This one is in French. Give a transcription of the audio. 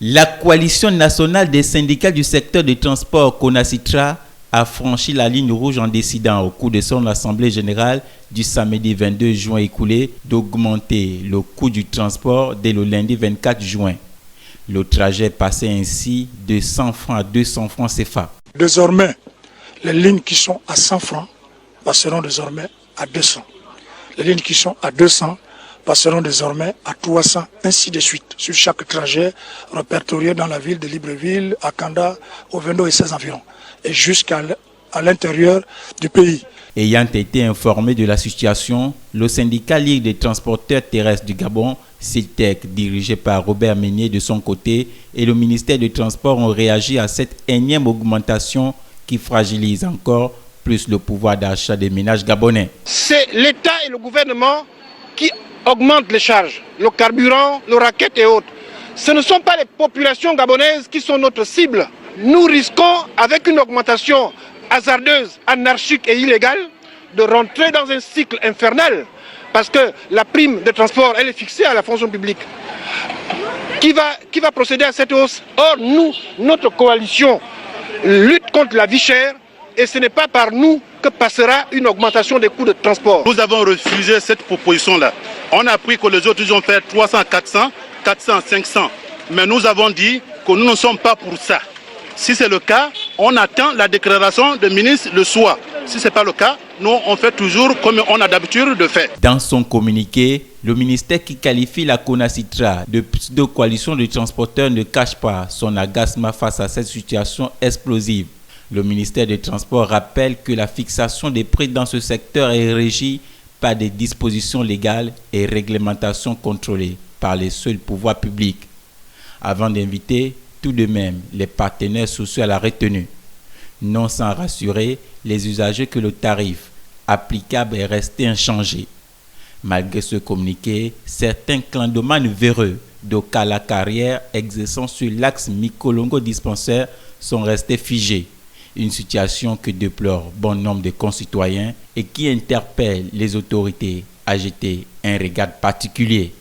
La coalition nationale des syndicats du secteur du transport CONACYTRA a franchi la ligne rouge en décidant au cours de son assemblée générale du samedi 22 juin écoulé d'augmenter le coût du transport dès le lundi 24 juin. Le trajet passait ainsi de 100 francs à 200 francs CFA. Désormais, les lignes qui sont à 100 francs passeront désormais à 200. Les lignes qui sont à 200 passeront désormais à 300, ainsi de suite, sur chaque trajet répertorié dans la ville de Libreville, à Kanda, au Vendo et ses environs, et jusqu'à l'intérieur du pays. Ayant été informé de la situation, le syndicat Ligue des transporteurs terrestres du Gabon, SILTEC, dirigé par Robert Meunier de son côté, et le ministère des Transports ont réagi à cette énième augmentation qui fragilise encore plus le pouvoir d'achat des ménages gabonais. C'est l'État et le gouvernement qui augmentent les charges, le carburant, le racket et autres. Ce ne sont pas les populations gabonaises qui sont notre cible. Nous risquons, avec une augmentation hasardeuse, anarchique et illégale, de rentrer dans un cycle infernal. Parce que la prime de transport, elle est fixée à la fonction publique. Qui va procéder à cette hausse? Or, nous, notre coalition lutte contre la vie chère et ce n'est pas par nous que passera une augmentation des coûts de transport. Nous avons refusé cette proposition-là. On a appris que les autres ils ont fait 300, 400, 400, 500. Mais nous avons dit que nous ne sommes pas pour ça. Si c'est le cas, on attend la déclaration du ministre le soir. Si ce n'est pas le cas, nous on fait toujours comme on a d'habitude de faire. Dans son communiqué, le ministère qui qualifie la CONACYTRA de coalition de transporteurs ne cache pas son agacement face à cette situation explosive. Le ministère des Transports rappelle que la fixation des prix dans ce secteur est régie par des dispositions légales et réglementations contrôlées par les seuls pouvoirs publics, avant d'inviter tout de même les partenaires sociaux à la retenue, non sans rassurer les usagers que le tarif applicable est resté inchangé. Malgré ce communiqué, certains clandomanes véreux d'Okala-Carrière exerçant sur l'axe Mikolongo-Dispensaire sont restés figés. Une situation que déplore bon nombre de concitoyens et qui interpelle les autorités à jeter un regard particulier.